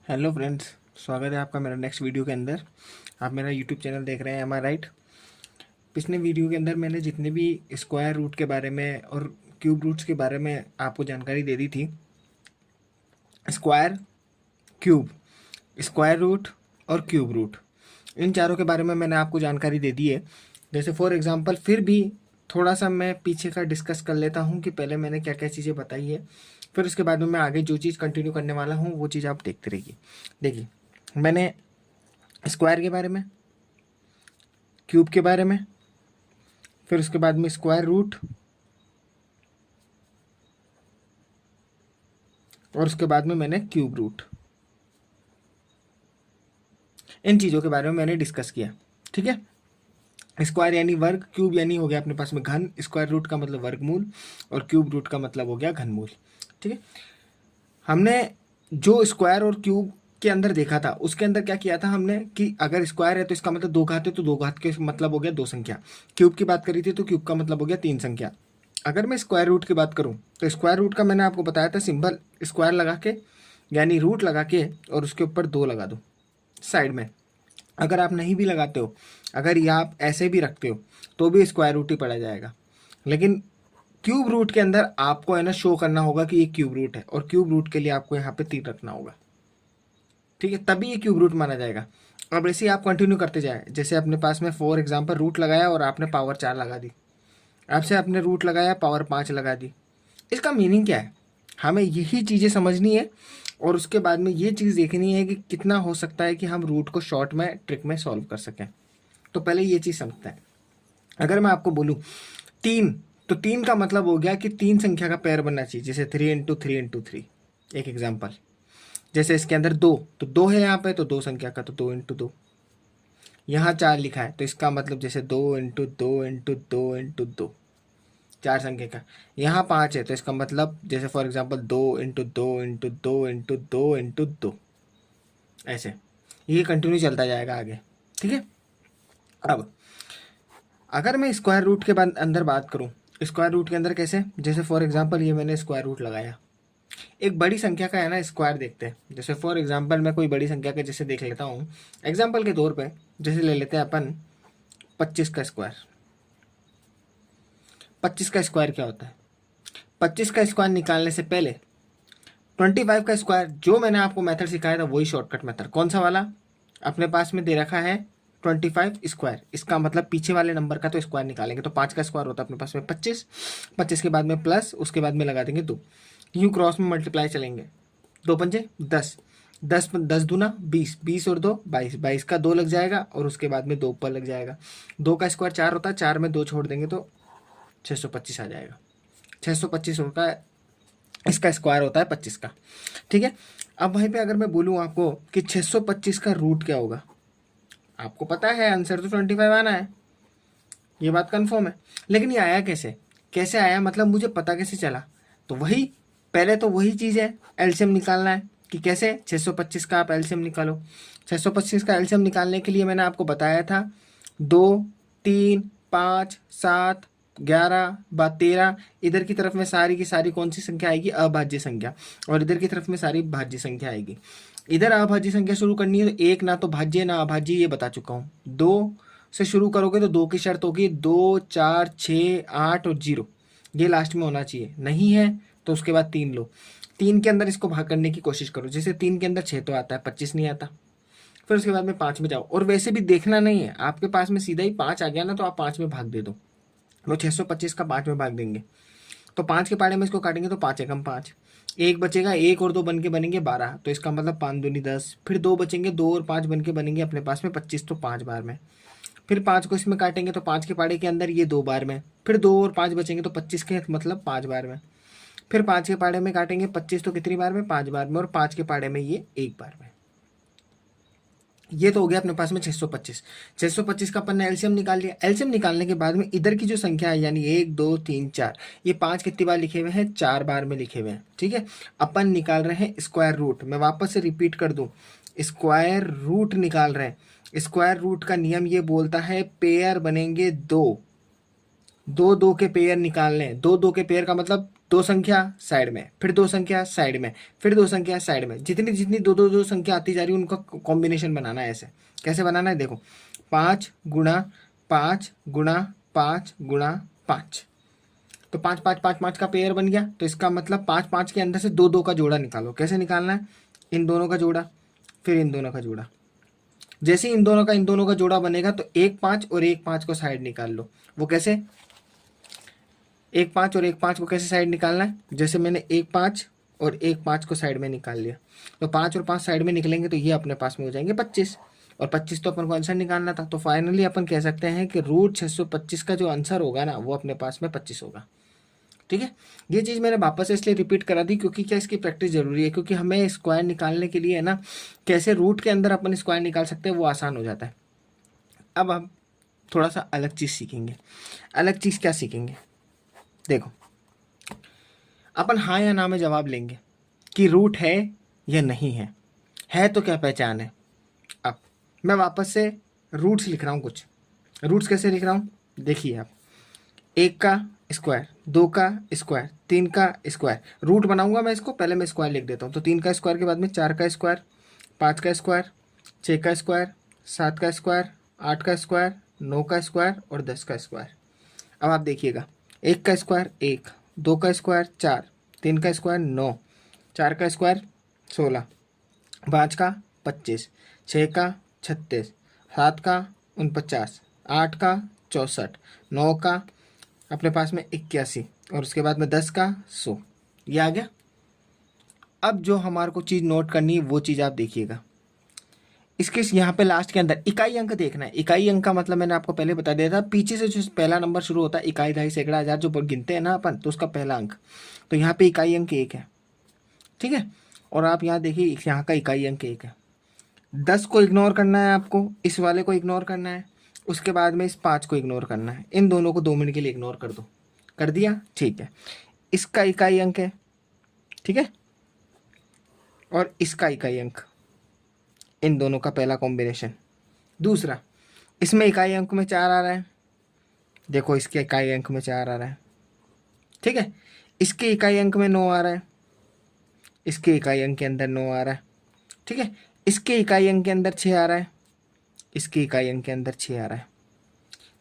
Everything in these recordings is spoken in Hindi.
हेलो फ्रेंड्स, स्वागत है आपका मेरा नेक्स्ट वीडियो के अंदर। आप मेरा यूट्यूब चैनल देख रहे हैं, एम आई राइट। पिछले वीडियो के अंदर मैंने जितने भी स्क्वायर रूट के बारे में और क्यूब रूट्स के बारे में आपको जानकारी दे दी थी। स्क्वायर, क्यूब, स्क्वायर रूट और क्यूब रूट, इन चारों के बारे में मैंने आपको जानकारी दे दी है। जैसे फॉर एग्जांपल फिर भी थोड़ा सा मैं पीछे का डिस्कस कर लेता हूँ कि पहले मैंने क्या क्या चीज़ें बताई है, फिर उसके बाद में मैं आगे जो चीज़ कंटिन्यू करने वाला हूँ वो चीज़ आप देखते रहिए। देखिए, मैंने स्क्वायर के बारे में, क्यूब के बारे में, फिर उसके बाद में स्क्वायर रूट, और उसके बाद में मैंने क्यूब रूट, इन चीज़ों के बारे में मैंने डिस्कस किया। ठीक है, स्क्वायर यानी वर्ग, क्यूब यानी हो गया अपने पास में घन, स्क्वायर रूट का मतलब वर्गमूल और क्यूब रूट का मतलब हो गया घनमूल। ठीक है, हमने जो स्क्वायर और क्यूब के अंदर देखा था उसके अंदर क्या किया था हमने कि अगर स्क्वायर है तो इसका मतलब दो घात है, तो दो घात के मतलब हो गया दो संख्या। क्यूब की बात करी थी तो क्यूब का मतलब हो गया तीन संख्या। अगर मैं स्क्वायर रूट की बात करूं तो स्क्वायर रूट का मैंने आपको बताया था सिंबल स्क्वायर लगा के, यानी रूट लगा के और उसके ऊपर दो लगा दो साइड में। अगर आप नहीं भी लगाते हो, अगर ये आप ऐसे भी रखते हो तो भी स्क्वायर रूट ही पड़ा जाएगा। लेकिन क्यूब रूट के अंदर आपको है ना शो करना होगा कि ये क्यूब रूट है, और क्यूब रूट के लिए आपको यहाँ पे तीर रखना होगा। ठीक है, तभी ये क्यूब रूट माना जाएगा। अब ऐसे ही आप कंटिन्यू करते जाए, जैसे अपने पास में फॉर एग्जाम्पल रूट लगाया और आपने पावर 4 लगा दी, आपसे आपने रूट लगाया पावर 5 लगा दी। इसका मीनिंग क्या है, हमें यही चीज़ें समझनी है और उसके बाद में ये चीज़ देखनी है कि कितना हो सकता है कि हम रूट को शॉर्ट में ट्रिक में सॉल्व कर सकें। तो पहले ये चीज़ समझते हैं। अगर मैं आपको बोलूँ तीन, तो तीन का मतलब हो गया कि तीन संख्या का पेयर बनना चाहिए, जैसे 3 × 3 × 3। एक एग्जाम्पल, जैसे इसके अंदर दो, तो दो है यहाँ पे तो दो संख्या का, तो 2 × 2। यहाँ 4 लिखा है तो इसका मतलब जैसे 2 × 2 × 2 × 2, चार संख्या का। यहाँ 5 है तो इसका मतलब जैसे फॉर एग्जाम्पल 2 × 2 × 2 × 2 × 2, ऐसे ये कंटिन्यू चलता जाएगा आगे। ठीक है, अब अगर मैं स्क्वायर रूट के बाद अंदर बात करूँ, स्क्वायर रूट के अंदर कैसे, जैसे फॉर एग्जाम्पल ये मैंने स्क्वायर रूट लगाया, एक बड़ी संख्या का है ना स्क्वायर देखते हैं। जैसे फॉर एग्जाम्पल मैं कोई बड़ी संख्या का जैसे देख लेता हूँ, एग्जाम्पल के तौर पे जैसे ले लेते हैं अपन 25 का स्क्वायर। 25 का स्क्वायर क्या होता है, 25 का स्क्वायर निकालने से पहले 25 का स्क्वायर, जो मैंने आपको मेथड सिखाया था वही शॉर्टकट मेथड, कौन सा वाला, अपने पास में दे रखा है 25 स्क्वायर, इसका मतलब पीछे वाले नंबर का तो स्क्वायर निकालेंगे, तो 5 का स्क्वायर होता है अपने पास में 25, 25 के बाद में प्लस, उसके बाद में लगा देंगे 2, यूँ क्रॉस में मल्टीप्लाई चलेंगे, 2 × 5 = 10, 10 × 2 = 20, 20 और 2 = 22, 22 का 2 लग जाएगा और उसके बाद में 2 ऊपर लग जाएगा। 2 का स्क्वायर 4 होता है, 4 में 2 छोड़ देंगे तो 625 आ जाएगा। 625 होता है, इसका स्क्वायर होता है 25 का। ठीक है, अब वहीं पे अगर मैं बोलूँ आपको कि 625 का रूट क्या होगा, आपको पता है आंसर तो 25 आना है, ये बात कंफर्म है। लेकिन ये आया कैसे, कैसे आया मतलब मुझे पता कैसे चला, तो वही पहले तो वही चीज़ है, एलसीएम निकालना है कि कैसे 625 का आप एलसीएम निकालो। 625 का एलसीएम निकालने के लिए मैंने आपको बताया था 2, 3, 5, 7, 11, 13, इधर की तरफ में सारी की सारी कौन सी संख्या आएगी, अभाज्य संख्या, और इधर की तरफ में सारी भाज्य संख्या आएगी। इधर अभाज्य संख्या शुरू करनी है तो एक ना तो भाज्य ना अभाज्य, ये बता चुका हूँ। 2 से शुरू करोगे तो 2 की शर्त होगी, 2, 4, 6, 8 और 0, ये लास्ट में होना चाहिए, नहीं है तो उसके बाद 3 लो। 3 के अंदर इसको भाग करने की कोशिश करो, जैसे 3 के अंदर 6 तो आता है, 25 नहीं आता। फिर उसके बाद में 5 में जाओ, और वैसे भी देखना नहीं है, आपके पास में सीधा ही 5 आ गया ना तो आप 5 में भाग दे दो, वो 625 का 5 में भाग देंगे तो 5 के पारे में इसको काटेंगे तो 5 एकम 5, एक बचेगा, एक और दो बन के बनेंगे 12, तो इसका मतलब 5 दूनी 10, फिर दो बचेंगे, 2 और 5 बन के बनेंगे अपने पास में 25, तो 5 बार में, फिर 5 को इसमें काटेंगे तो 5 के पाड़े के अंदर ये 2 बार में, फिर 2 और 5 बचेंगे तो 25 के मतलब 5 बार में, फिर 5 के पाड़े में काटेंगे 25 तो कितनी बार में, 5 बार में, और 5 के पाड़े में ये 1 बार में। ये तो हो गया अपने पास में 625। 625 का अपन ने एलसीएम निकाल लिया। एलसीएम निकालने के बाद में इधर की जो संख्या है यानी 1, 2, 3, 4, ये 5 कितनी बार लिखे हुए हैं, 4 बार में लिखे हुए हैं। ठीक है, अपन निकाल रहे हैं स्क्वायर रूट, मैं वापस से रिपीट कर दूं, स्क्वायर रूट निकाल रहे हैं। स्क्वायर रूट का नियम ये बोलता है पेयर बनेंगे 2, दो दो के पेयर निकालने हैं। दो दो के पेयर का मतलब दो संख्या साइड में, फिर दो संख्या साइड में, फिर दो संख्या साइड में, जितनी जितनी दो दो दो संख्या आती जा रही है उनका कॉम्बिनेशन बनाना है। ऐसे कैसे बनाना है देखो, 5 गुणा 5 गुणा 5 गुणा 5। तो 5 5 5 5 का पेयर बन गया। तो इसका मतलब 5 5 के अंदर से दो दो का जोड़ा निकालो। कैसे निकालना है, इन दोनों का जोड़ा, फिर इन दोनों का जोड़ा। जैसे इन दोनों का जोड़ा बनेगा तो 1 5 और 1 5 को साइड निकाल लो। वो कैसे, 1 5 और 1 5 को कैसे साइड निकालना है, जैसे मैंने 1 5 और 1 5 को साइड में निकाल लिया। तो 5 और 5 साइड में निकलेंगे तो ये अपने पास में हो जाएंगे 25, और 25 तो अपन को आंसर निकालना था। तो फाइनली अपन कह सकते हैं कि रूट 625 का जो आंसर होगा ना वो अपने पास में 25 होगा। ठीक है, ये चीज़ मैंने वापस इसलिए रिपीट करा दी क्योंकि क्या इसकी प्रैक्टिस जरूरी है, क्योंकि हमें स्क्वायर निकालने के लिए है ना, कैसे रूट के अंदर अपन स्क्वायर निकाल सकते हैं वो आसान हो जाता है। अब हम थोड़ा सा अलग चीज़ सीखेंगे। अलग चीज़ क्या सीखेंगे, देखो अपन हाँ या ना में जवाब लेंगे कि रूट है या नहीं है तो क्या पहचान है। अब मैं वापस से रूट्स लिख रहा हूँ। कुछ रूट्स कैसे लिख रहा हूँ देखिए आप, 1 का स्क्वायर, 2 का स्क्वायर, 3 का स्क्वायर। रूट बनाऊंगा मैं इसको, पहले मैं स्क्वायर लिख देता हूँ। तो 3 का स्क्वायर के बाद में 4 का स्क्वायर, 5 का स्क्वायर, 6 का स्क्वायर, 7 का स्क्वायर, 8 का स्क्वायर, 9 का स्क्वायर और 10 का स्क्वायर। अब आप देखिएगा, 1 का स्क्वायर 1, 2 का स्क्वायर 4, 3 का स्क्वायर 9, 4 का स्क्वायर 16, 5 का 25, 6 का 36, 7 का 49, 8 का 64, 9 का अपने पास में 81 और उसके बाद में 10 का 100। ये आ गया। अब जो हमारे को चीज़ नोट करनी है वो चीज़ आप देखिएगा, इसके यहाँ पे लास्ट के अंदर इकाई अंक देखना है। इकाई अंक का मतलब मैंने आपको पहले बता दिया था, पीछे से जो पहला नंबर शुरू होता है, इकाई, दहाई, सैकड़ा, हजार, जो गिनते हैं ना अपन, तो उसका पहला अंक। तो यहाँ पे इकाई अंक 1 है, ठीक है। और आप यहाँ देखिए यहाँ का इकाई अंक 1 है। 10 को इग्नोर करना है आपको, इस वाले को इग्नोर करना है, उसके बाद में इस 5 को इग्नोर करना है। इन दोनों को 2 मिनट के लिए इग्नोर कर दो, कर दिया, ठीक है। इसका इकाई अंक है, ठीक है, और इसका इकाई अंक, इन दोनों का पहला कॉम्बिनेशन। दूसरा, इसमें इकाई अंक में 4 आ रहा है, देखो इसके इकाई अंक में 4 आ रहा है, ठीक है। इसके इकाई अंक में 9 आ रहा है, इसके इकाई अंक के अंदर 9 आ रहा है, ठीक है। इसके इकाई अंक के अंदर 6 आ रहा है, इसके इकाई अंक के अंदर 6 आ रहा है।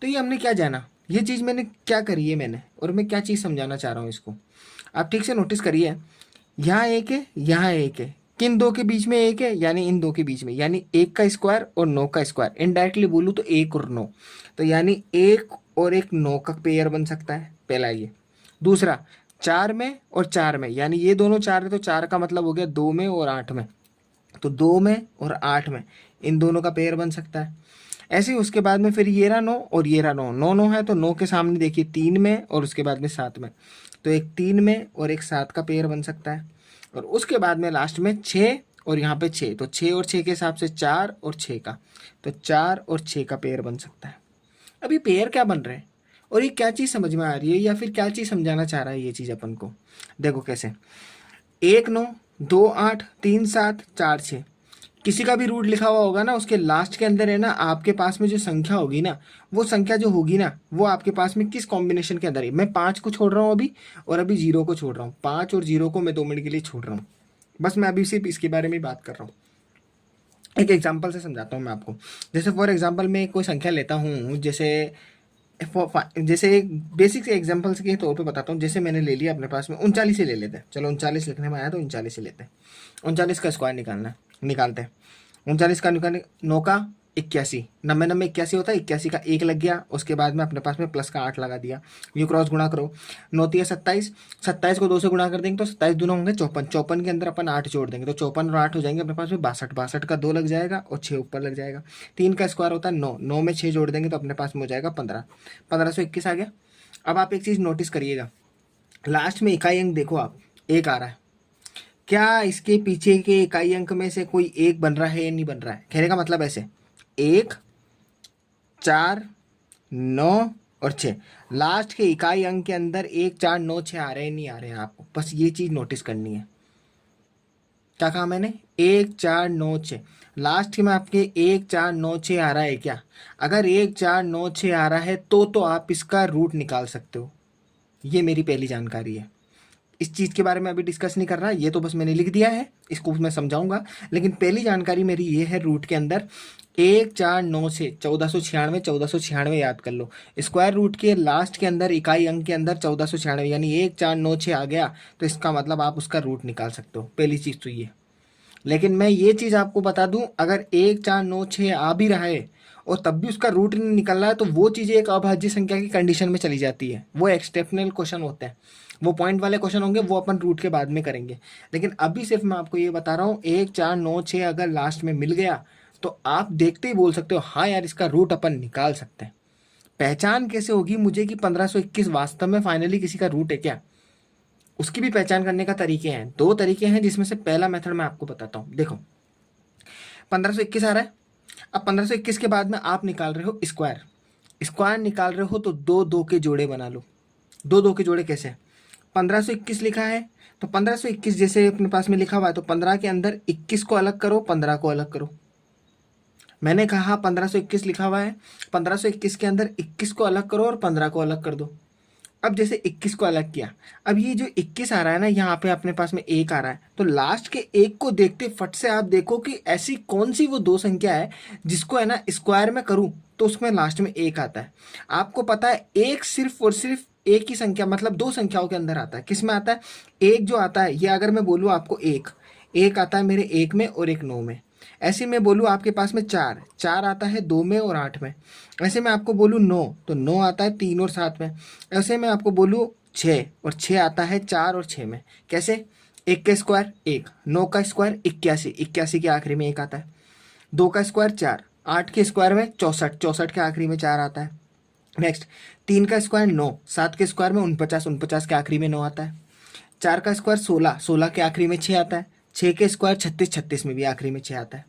तो ये हमने क्या जाना, ये चीज़ मैंने क्या करी है मैंने, और मैं क्या चीज़ समझाना चाह रहा हूँ इसको आप ठीक से नोटिस करिए। यहाँ 1 है, यहाँ 1 है, किन दो के बीच में 1 है, यानी इन दो के बीच में, यानी 1 का स्क्वायर और 9 का स्क्वायर। इनडायरेक्टली बोलूँ तो 1 और 9, तो यानी 1 और 1 9 का पेयर बन सकता है, पहला ये। दूसरा, 4 में और 4 में, यानी ये दोनों 4 है तो 4 का मतलब हो गया 2 में और 8 में, तो 2 में और 8 में इन दोनों का पेयर बन सकता है। ऐसे ही उसके बाद में फिर ये रहा 9 और ये रहा 9, 9 9 है तो 9 के सामने देखिए 3 में और उसके बाद में 7 में, तो एक 3 में और एक 7 का पेयर बन सकता है। और उसके बाद में लास्ट में 6 और यहाँ पे 6, तो 6 और 6 के हिसाब से 4 और 6 का, तो 4 और 6 का पेयर बन सकता है। अब ये पेयर क्या बन रहे हैं और ये क्या चीज़ समझ में आ रही है या फिर क्या चीज़ समझाना चाह रहा है ये चीज़ अपन को, देखो कैसे। 1 9 2 8 3 7 4 6, किसी का भी रूट लिखा हुआ होगा ना, उसके लास्ट के अंदर है ना आपके पास में जो संख्या होगी ना, वो संख्या जो होगी ना वो आपके पास में किस कॉम्बिनेशन के अंदर है। मैं 5 को छोड़ रहा हूँ अभी, और अभी 0 को छोड़ रहा हूँ। 5 और 0 को मैं 2 मिनट के लिए छोड़ रहा हूँ, बस मैं अभी सिर्फ इसके बारे में बात कर रहा हूँ। एक एग्जाम्पल से समझाता हूँ मैं आपको। जैसे फॉर एग्जाम्पल मैं कोई संख्या लेता हूँ, जैसे एक बेसिक से एग्जाम्पल्स के तौर पे बताता हूँ। जैसे मैंने ले लिया अपने पास में 39 ही ले लेते हैं, चलो 39 लिखने में आया तो 39 ही लेते हैं। 39 का स्क्वायर निकालना है, निकालते हैं। 39 का निकालने, 9 का 81, 90 90 81 होता है, 81 का 1 लग गया, उसके बाद में अपने पास में प्लस का 8 लगा दिया। यू क्रॉस गुणा करो, 9 3 27, 27 को 2 से गुणा कर देंगे तो 27 दूना होंगे 54, 54 के अंदर अपन 8 जोड़ देंगे तो 54 और 8 हो जाएंगे अपने पास में 62, 62 का 2 लग जाएगा और 6 ऊपर लग जाएगा। 3 का स्क्वायर होता है 9, 9 में 6 जोड़ देंगे तो अपने पास में हो जाएगा 15, 1521 आ गया। अब आप एक चीज़ नोटिस करिएगा, लास्ट में इकाई अंक देखो आप, 1 आ रहा है, क्या इसके पीछे के इकाई अंक में से कोई एक बन रहा है या नहीं बन रहा है। कहने का मतलब ऐसे 1 4 9 और 6, लास्ट के इकाई अंक के अंदर 1 4 9 6 आ रहे हैं नहीं आ रहे हैं, आपको बस ये चीज़ नोटिस करनी है। क्या कहा मैंने, 1 4 9 6, लास्ट में आपके 1 4 9 6 आ रहा है क्या? अगर 1 4 9 6 आ रहा है तो आप इसका रूट निकाल सकते हो। ये मेरी पहली जानकारी है। इस चीज़ के बारे में अभी डिस्कस नहीं कर रहा, ये तो बस मैंने लिख दिया है, इसको मैं समझाऊंगा। लेकिन पहली जानकारी मेरी ये है, रूट के अंदर 1 4 9 6 1496, 1496 याद कर लो। स्क्वायर रूट के लास्ट के अंदर इकाई अंक के अंदर 1496 यानी 1 4 9 6 आ गया, तो इसका मतलब आप उसका रूट निकाल सकते हो। पहली चीज़ तो ये। लेकिन मैं ये चीज़ आपको बता दूं, अगर 1 4 9 6 आ भी रहा है और तब भी उसका रूट नहीं निकल रहा है, तो वो चीज़ें एक अभाज्य संख्या की कंडीशन में चली जाती है। वो एक्सेप्शनल क्वेश्चन होते हैं, वो पॉइंट वाले क्वेश्चन होंगे, वो अपन रूट के बाद में करेंगे। लेकिन अभी सिर्फ मैं आपको ये बता रहा हूँ, 1 4 9 6 अगर लास्ट में मिल गया तो आप देखते ही बोल सकते हो हाँ यार इसका रूट अपन निकाल सकते हैं। पहचान कैसे होगी मुझे कि 1521 वास्तव में फाइनली किसी का रूट है क्या, उसकी भी पहचान करने का तरीके हैं। 2 तरीके हैं, जिसमें से पहला मेथड मैं आपको बताता हूँ। देखो 1521 आ रहा है। अब 1521 के बाद में आप निकाल रहे हो स्क्वायर, स्क्वायर निकाल रहे हो तो 2 2 के जोड़े बना लो। 2 2 के जोड़े कैसे, 1521 लिखा है तो 1521 जैसे अपने पास में लिखा हुआ है, तो 15 के अंदर 21 को अलग करो, 15 को अलग करो। मैंने कहा 1521 लिखा हुआ है, 1521 के अंदर 21 को अलग करो और 15 को अलग कर दो। अब जैसे 21 को अलग किया, अब ये जो 21 आ रहा है ना, यहाँ पे अपने पास में 1 आ रहा है, तो लास्ट के 1 को देखते फट से आप देखो कि ऐसी कौन सी वो 2 संख्या है जिसको है ना स्क्वायर में करूँ तो उसमें लास्ट में 1 आता है। आपको पता है 1 सिर्फ और सिर्फ एक ही संख्या, मतलब 2 संख्याओं के अंदर आता है। किस में आता है, एक जो आता है, ये अगर मैं बोलूँ आपको एक आता है मेरे 1 में और एक 9 में। ऐसे मैं बोलूँ आपके पास में 4 आता है 2 में और 8 में। ऐसे मैं आपको बोलूँ 9 तो 9 आता है 3 और 7 में। ऐसे मैं आपको बोलूँ 6 और 6 आता है 4 और 6 में। कैसे, 1 का स्क्वायर 1, 9 का स्क्वायर 81, 81 के आखिरी में 1 आता है, 2 का स्क्वायर 4, 8 के स्क्वायर में 64, 64 के आखिरी में 4 आता है। नेक्स्ट 3 का स्क्वायर 9, 7 के स्क्वायर में 49, 49 के आखिरी में 9 आता है। 4 का स्क्वायर 16, 16 के आखिरी में 6 आता है। 6 के स्क्वायर 36, 36 में भी आखिरी में 6 आता है।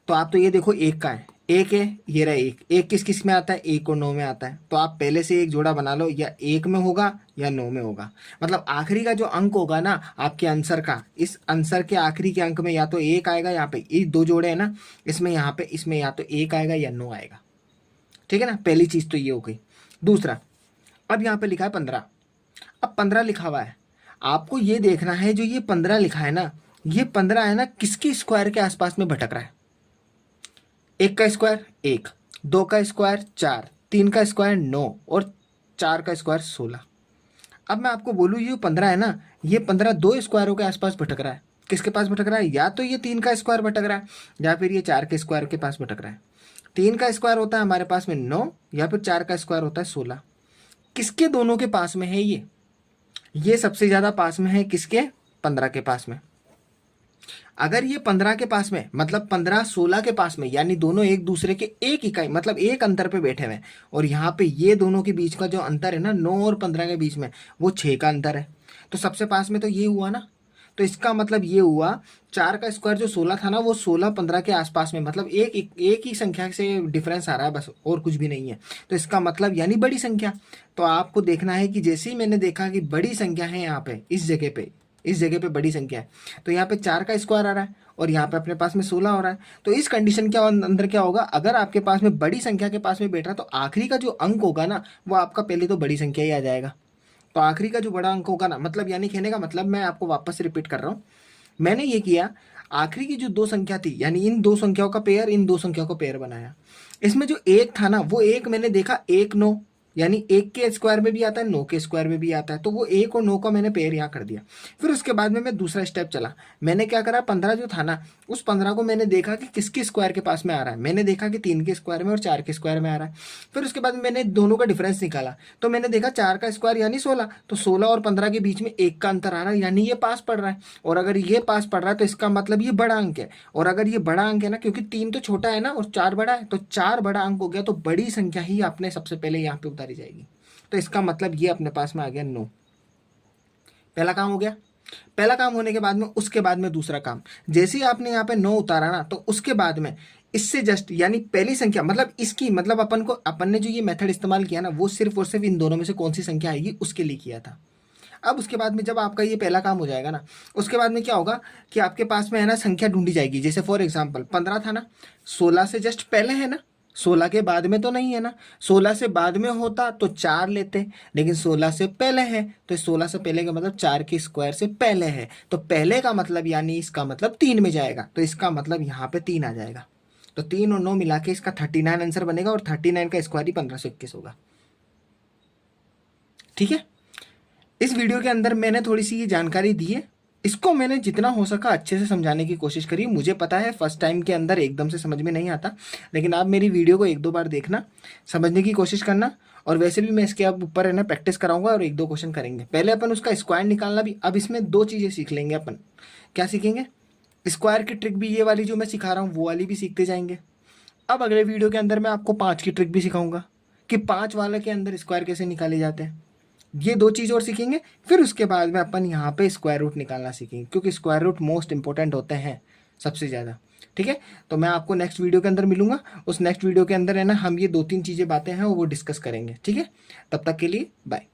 तो आप तो ये देखो 1 का है, 1 है, ये रहा 1, 1 किस किस में आता है, 1 और 9 में आता है। तो आप पहले से एक जोड़ा बना लो, या 1 में होगा या 9 में होगा। मतलब आखिरी का जो अंक होगा ना आपके आंसर का, इस आंसर के आखिरी के अंक में या तो 1 आएगा, यहाँ पे ये 2 जोड़े हैं ना, इसमें यहाँ पे इसमें या तो 1 आएगा या 9 आएगा। ठीक है ना, पहली चीज़ तो ये हो गई। दूसरा, अब यहाँ पे लिखा है 15, अब 15 लिखा हुआ है, आपको ये देखना है जो ये 15 लिखा है ना, ये 15 है ना किसकी स्क्वायर के आसपास में भटक रहा है। 1 का स्क्वायर 1, 2 का स्क्वायर 4, 3 का स्क्वायर 9 और 4 का स्क्वायर 16। अब मैं आपको बोलूँ ये 15 है ना, ये 15 2 स्क्वायरों के आसपास भटक रहा है। किसके पास भटक रहा है, या तो ये 3 का स्क्वायर भटक रहा है या फिर ये 4 के स्क्वायर के पास भटक रहा है। 3 का स्क्वायर होता है हमारे पास में 9, या फिर 4 का स्क्वायर होता है 16। किसके दोनों के पास में है ये सबसे ज़्यादा पास में है किसके, 15 के पास में। अगर ये 15 के पास में, मतलब 15 16 के पास में, यानी दोनों एक दूसरे के एक इकाई मतलब एक अंतर पे बैठे हुए हैं, और यहाँ पे ये दोनों के बीच का जो अंतर है ना 9 और 15 के बीच में, वो 6 का अंतर है, तो सबसे पास में तो ये हुआ ना। तो इसका मतलब ये हुआ 4 का स्क्वायर जो 16 था ना, वो 16 15 के आसपास में, मतलब एक ही संख्या से डिफरेंस आ रहा है बस, और कुछ भी नहीं है। तो इसका मतलब यानी बड़ी संख्या। तो आपको देखना है कि जैसे ही मैंने देखा कि बड़ी संख्या है यहाँ पे, इस जगह पे बड़ी संख्या है, तो यहाँ पे 4 का स्क्वायर आ रहा है और यहाँ पे अपने पास में 16 हो रहा है। तो इस कंडीशन के अंदर क्या होगा, अगर आपके पास में बड़ी संख्या के पास में बैठ रहा है, तो आखिरी का जो अंक होगा ना, वो आपका पहले तो बड़ी संख्या ही आ जाएगा। तो आखिरी का जो बड़ा अंक होगा ना, मतलब यानी कहने का मतलब, मैं आपको वापस रिपीट कर रहा हूँ, मैंने ये किया, आखिरी की जो 2 संख्या थी, यानी इन 2 संख्याओं का पेयर, इन 2 संख्याओं का पेयर बनाया। इसमें जो 1 था ना, वो 1 मैंने देखा 1 9, यानी 1 के स्क्वायर में भी आता है, 9 के स्क्वायर में भी आता है, तो वो 1 और 9 का मैंने पेयर यहाँ कर दिया। फिर उसके बाद में मैं दूसरा स्टेप चला, मैंने क्या करा, 15 जो था ना, उस 15 को मैंने देखा कि किसके स्क्वायर के पास में आ रहा है। मैंने देखा कि 3 के स्क्वायर में और 4 के स्क्वायर में आ रहा है। फिर उसके बाद मैंने दोनों का डिफरेंस निकाला, तो मैंने देखा 4 का स्क्वायर यानी 16, तो 16 और 15 के बीच में 1 का अंतर आ रहा है, यानी ये पास पड़ रहा है। और अगर ये पास पड़ रहा है तो इसका मतलब ये बड़ा अंक है, और अगर ये बड़ा अंक है ना, क्योंकि 3 तो छोटा है ना और 4 बड़ा है, तो 4 बड़ा अंक हो गया, तो बड़ी संख्या ही आपने सबसे पहले यहाँ पे उतारी जाएगी। तो इसका मतलब ये अपने पास में आ गया 9। पहला काम हो गया। पहला काम होने के बाद में उसके बाद में दूसरा काम, जैसे ही आपने यहाँ पे 9 उतारा ना, तो उसके बाद में इससे जस्ट यानी पहली संख्या, मतलब इसकी, मतलब अपन ने जो ये मेथड इस्तेमाल किया ना, वो सिर्फ और सिर्फ इन दोनों में से कौन सी संख्या आएगी उसके लिए किया था। अब उसके बाद में जब आपका ये पहला काम हो जाएगा ना, उसके बाद में क्या होगा कि आपके पास में है ना संख्या ढूंढी जाएगी। जैसे फॉर एग्जांपल 15 था ना, 16 से जस्ट पहले है ना, 16 के बाद में तो नहीं है ना। 16 से बाद में होता तो 4 लेते, लेकिन 16 से पहले है, तो 16 से पहले का मतलब 4 के स्क्वायर से पहले है, तो पहले का मतलब यानी इसका मतलब 3 में जाएगा, तो इसका मतलब यहाँ पे 3 आ जाएगा। तो 3 और 9 मिला के इसका 39 आंसर बनेगा, और 39 का स्क्वायर ही 1521 होगा। ठीक है, इस वीडियो के अंदर मैंने थोड़ी सी ये जानकारी दी है, इसको मैंने जितना हो सका अच्छे से समझाने की कोशिश करी। मुझे पता है फर्स्ट टाइम के अंदर एकदम से समझ में नहीं आता, लेकिन आप मेरी वीडियो को 1-2 बार देखना, समझने की कोशिश करना, और वैसे भी मैं इसके अब ऊपर है ना प्रैक्टिस कराऊंगा और 1-2 क्वेश्चन करेंगे। पहले अपन उसका स्क्वायर निकालना भी, अब इसमें 2 चीज़ें सीख लेंगे अपन। क्या सीखेंगे? स्क्वायर की ट्रिक भी, ये वाली जो मैं सिखा रहा हूँ वो वाली भी सीखते जाएंगे। अब अगले वीडियो के अंदर मैं आपको 5 की ट्रिक भी सिखाऊंगा कि 5 वाले के अंदर स्क्वायर कैसे निकाले जाते हैं। ये 2 चीज़ और सीखेंगे, फिर उसके बाद में अपन यहाँ पे स्क्वायर रूट निकालना सीखेंगे, क्योंकि स्क्वायर रूट मोस्ट इंपॉर्टेंट होते हैं सबसे ज़्यादा। ठीक है, तो मैं आपको नेक्स्ट वीडियो के अंदर मिलूंगा। उस नेक्स्ट वीडियो के अंदर है ना हम ये 2-3 चीज़ें बातें हैं वो डिस्कस करेंगे। ठीक है, तब तक के लिए बाय।